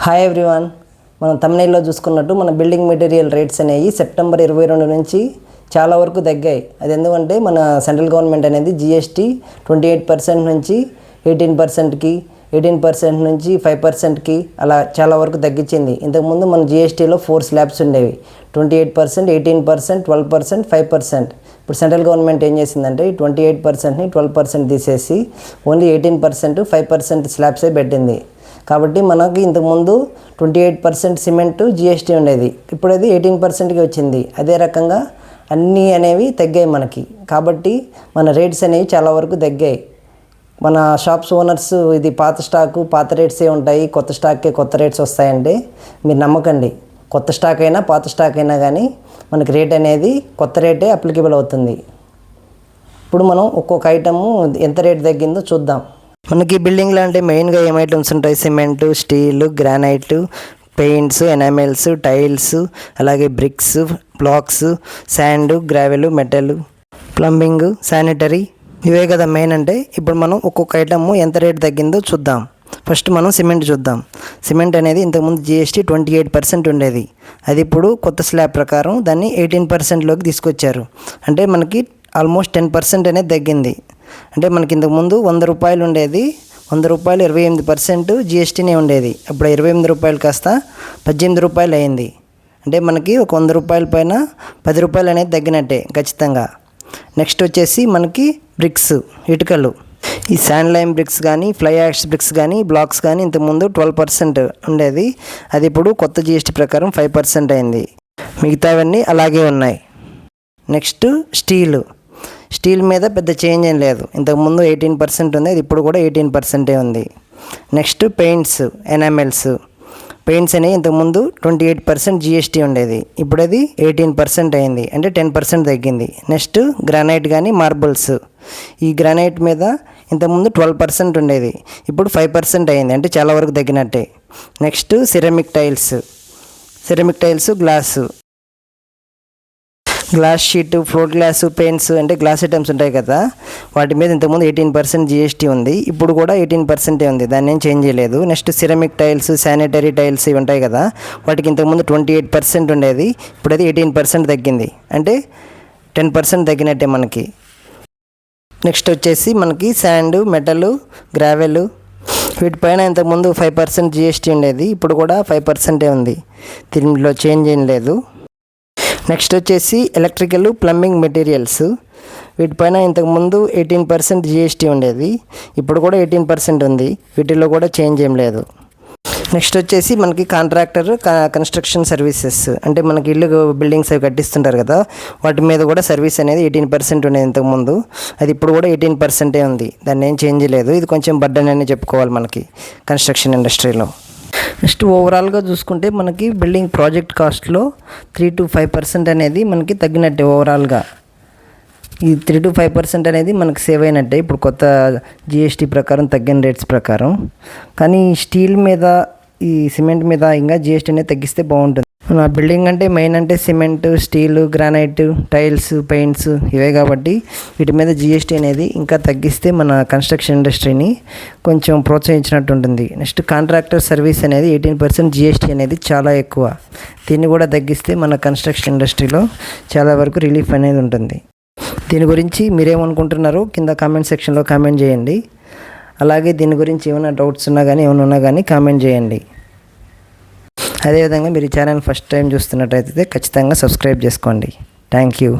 Hi everyone, మనం తమిళలో చూసుకున్నట్టు మన బిల్డింగ్ మెటీరియల్ రేట్స్ అనేవి సెప్టెంబర్ 22 నుంచి చాలా వరకు తగ్గాయి. అది ఎందుకంటే మన సెంట్రల్ గవర్నమెంట్ అనేది జిఎస్టీ 28% నుంచి 18%కి, 18% నుంచి 5%కి అలా చాలా వరకు తగ్గించింది. ఇంతకుముందు మన జిఎస్టీలో 4 స్లాబ్స్ ఉండేవి, 28%, 18%, 12%, 5%. ఇప్పుడు సెంట్రల్ గవర్నమెంట్ ఏం చేసిందంటే 28%ని 12% తీసేసి ఓన్లీ 18%, 5% స్లాబ్సే పెట్టింది. కాబట్టి మనకి ఇంతకుముందు 28% సిమెంట్ జిఎస్టీ ఉండేది, ఇప్పుడు అది 18%కి వచ్చింది. అదే రకంగా అన్నీ అనేవి తగ్గాయి మనకి. కాబట్టి మన రేట్స్ అనేవి చాలా వరకు తగ్గాయి. మన షాప్స్ ఓనర్స్ ఇది పాత స్టాకు పాత రేట్సే ఉంటాయి, కొత్త స్టాక్కే కొత్త రేట్స్ వస్తాయంటే మీరు నమ్మకండి. కొత్త స్టాక్ అయినా పాత స్టాక్ అయినా కానీ మనకి రేట్ అనేది కొత్త రేటే అప్లికేబుల్ అవుతుంది. ఇప్పుడు మనం ఒక్కొక్క ఐటము ఎంత రేట్ తగ్గిందో చూద్దాం. మనకి బిల్డింగ్లో అంటే మెయిన్గా ఏం ఐటమ్స్ ఉంటాయి? Cement, steel, granite, paints, enamels, tiles, అలాగే bricks, blocks, sand, gravel, metal, plumbing, sanitary, ఇవే కదా మెయిన్ అంటే. ఇప్పుడు మనం ఒక్కొక్క ఐటమ్ ఎంత రేట్ తగ్గిందో చూద్దాం. ఫస్ట్ మనం సిమెంట్ చూద్దాం. సిమెంట్ అనేది ఇంతకుముందు జిఎస్టీ 28% ఉండేది, అది ఇప్పుడు కొత్త స్లాబ్ ప్రకారం దాన్ని 18%లోకి తీసుకొచ్చారు. అంటే మనకి ఆల్మోస్ట్ 10% అనేది తగ్గింది. అంటే మనకి ఇంతకుముందు 100 రూపాయలు ఉండేది, 100 రూపాయలు 28% జిఎస్టీనే ఉండేది. ఇప్పుడు 28 రూపాయలు కాస్త 18 రూపాయలు అయింది. అంటే మనకి ఒక 100 రూపాయల పైన 10 రూపాయలు అనేది తగ్గినట్టే ఖచ్చితంగా. నెక్స్ట్ వచ్చేసి మనకి బ్రిక్స్, ఇటుకలు. ఈ శాండ్ లైమ్ బ్రిక్స్ కానీ, ఫ్లై యాష్ బ్రిక్స్ కానీ, బ్లాక్స్ కానీ ఇంతకుముందు 12% ఉండేది, అది ఇప్పుడు కొత్త జిఎస్టీ ప్రకారం 5% అయింది. మిగతావన్నీ అలాగే ఉన్నాయి. నెక్స్ట్ స్టీల్ మీద పెద్ద చేంజ్ ఏం లేదు, ఇంతకుముందు 18% ఉంది, అది ఇప్పుడు కూడా 18% ఉంది. Next paints, enamels. పెయింట్స్ అనేవి ఇంతకుముందు 28% జిఎస్టీ ఉండేది, ఇప్పుడు అది 18% అయింది, అంటే 10% తగ్గింది. నెక్స్ట్ గ్రానైట్ కానీ, మార్బుల్స్. ఈ గ్రానైట్ మీద ఇంతకుముందు 12% ఉండేది, ఇప్పుడు 5% అయింది, అంటే చాలా వరకు తగ్గినట్టే. Next ceramic tiles, glass sheet, floor glass, paints అంటే గ్లాస్ ఐటమ్స్ ఉంటాయి కదా, వాటి మీద ఇంతకుముందు 18% జిఎస్టీ ఉంది, ఇప్పుడు కూడా 18% ఉంది, దాన్ని ఏం చేంజ్ చేయలేదు. Next ceramic tiles, sanitary tiles ఇవి ఉంటాయి కదా, వాటికి ఇంతకుముందు 28% ఉండేది, ఇప్పుడు అది 18% తగ్గింది, అంటే 10% తగ్గినట్టే మనకి. నెక్స్ట్ వచ్చేసి మనకి శాండ్, మెటల్, గ్రావెల్, వీటిపైన ఇంతకుముందు 5% జిఎస్టీ ఉండేది, ఇప్పుడు కూడా 5% ఉంది, దీనిలో చేంజ్ ఏం లేదు. నెక్స్ట్ వచ్చేసి ఎలక్ట్రికల్, ప్లంబింగ్ మెటీరియల్స్. వీటిపైన ఇంతకుముందు 18% జిఎస్టీ ఉండేది, ఇప్పుడు కూడా 18% ఉంది, వీటిల్లో కూడా చేంజ్ ఏం లేదు. నెక్స్ట్ వచ్చేసి మనకి కాంట్రాక్టర్, కన్స్ట్రక్షన్ సర్వీసెస్, అంటే మనకి ఇల్లు బిల్డింగ్స్ అవి కట్టిస్తుంటారు కదా, వాటి మీద కూడా సర్వీస్ అనేది 18% ఉండేది ఇంతకుముందు, అది ఇప్పుడు కూడా 18% ఉంది, దాన్ని ఏం చేంజ్ లేదు. ఇది కొంచెం బర్డెన్ అని చెప్పుకోవాలి మనకి కన్స్ట్రక్షన్ ఇండస్ట్రీలో. నెక్స్ట్ ఓవరాల్గా చూసుకుంటే మనకి బిల్డింగ్ ప్రాజెక్ట్ కాస్ట్లో 3 to 5% అనేది మనకి తగ్గినట్టే. ఓవరాల్గా ఈ 3 to 5% అనేది మనకి సేవ్ అయినట్టే ఇప్పుడు కొత్త జిఎస్టీ ప్రకారం, తగ్గిన రేట్స్ ప్రకారం. కానీ స్టీల్ మీద, ఈ సిమెంట్ మీద ఇంకా జిఎస్టీ అనేది తగ్గిస్తే బాగుంటుంది. నా బిల్డింగ్ అంటే మెయిన్ అంటే cement, steel, granite, tiles, paints ఇవే కాబట్టి వీటి మీద జిఎస్టీ అనేది ఇంకా తగ్గిస్తే మన కన్స్ట్రక్షన్ ఇండస్ట్రీని కొంచెం ప్రోత్సహించినట్టు ఉంటుంది. నెక్స్ట్ కాంట్రాక్టర్ సర్వీస్ అనేది 18% జిఎస్టీ అనేది చాలా ఎక్కువ, దీన్ని కూడా తగ్గిస్తే మన కన్స్ట్రక్షన్ ఇండస్ట్రీలో చాలా వరకు రిలీఫ్ అనేది ఉంటుంది. దీని గురించి మీరేమనుకుంటున్నారో కింద కామెంట్ సెక్షన్లో కామెంట్ చేయండి. అలాగే దీని గురించి ఏమైనా డౌట్స్ ఉన్నా కానీ కామెంట్ చేయండి. అదేవిధంగా మీరు ఈ ఛానల్ ఫస్ట్ టైం చూస్తున్నట్టయితే ఖచ్చితంగా సబ్స్క్రైబ్ చేసుకోండి. Thank you.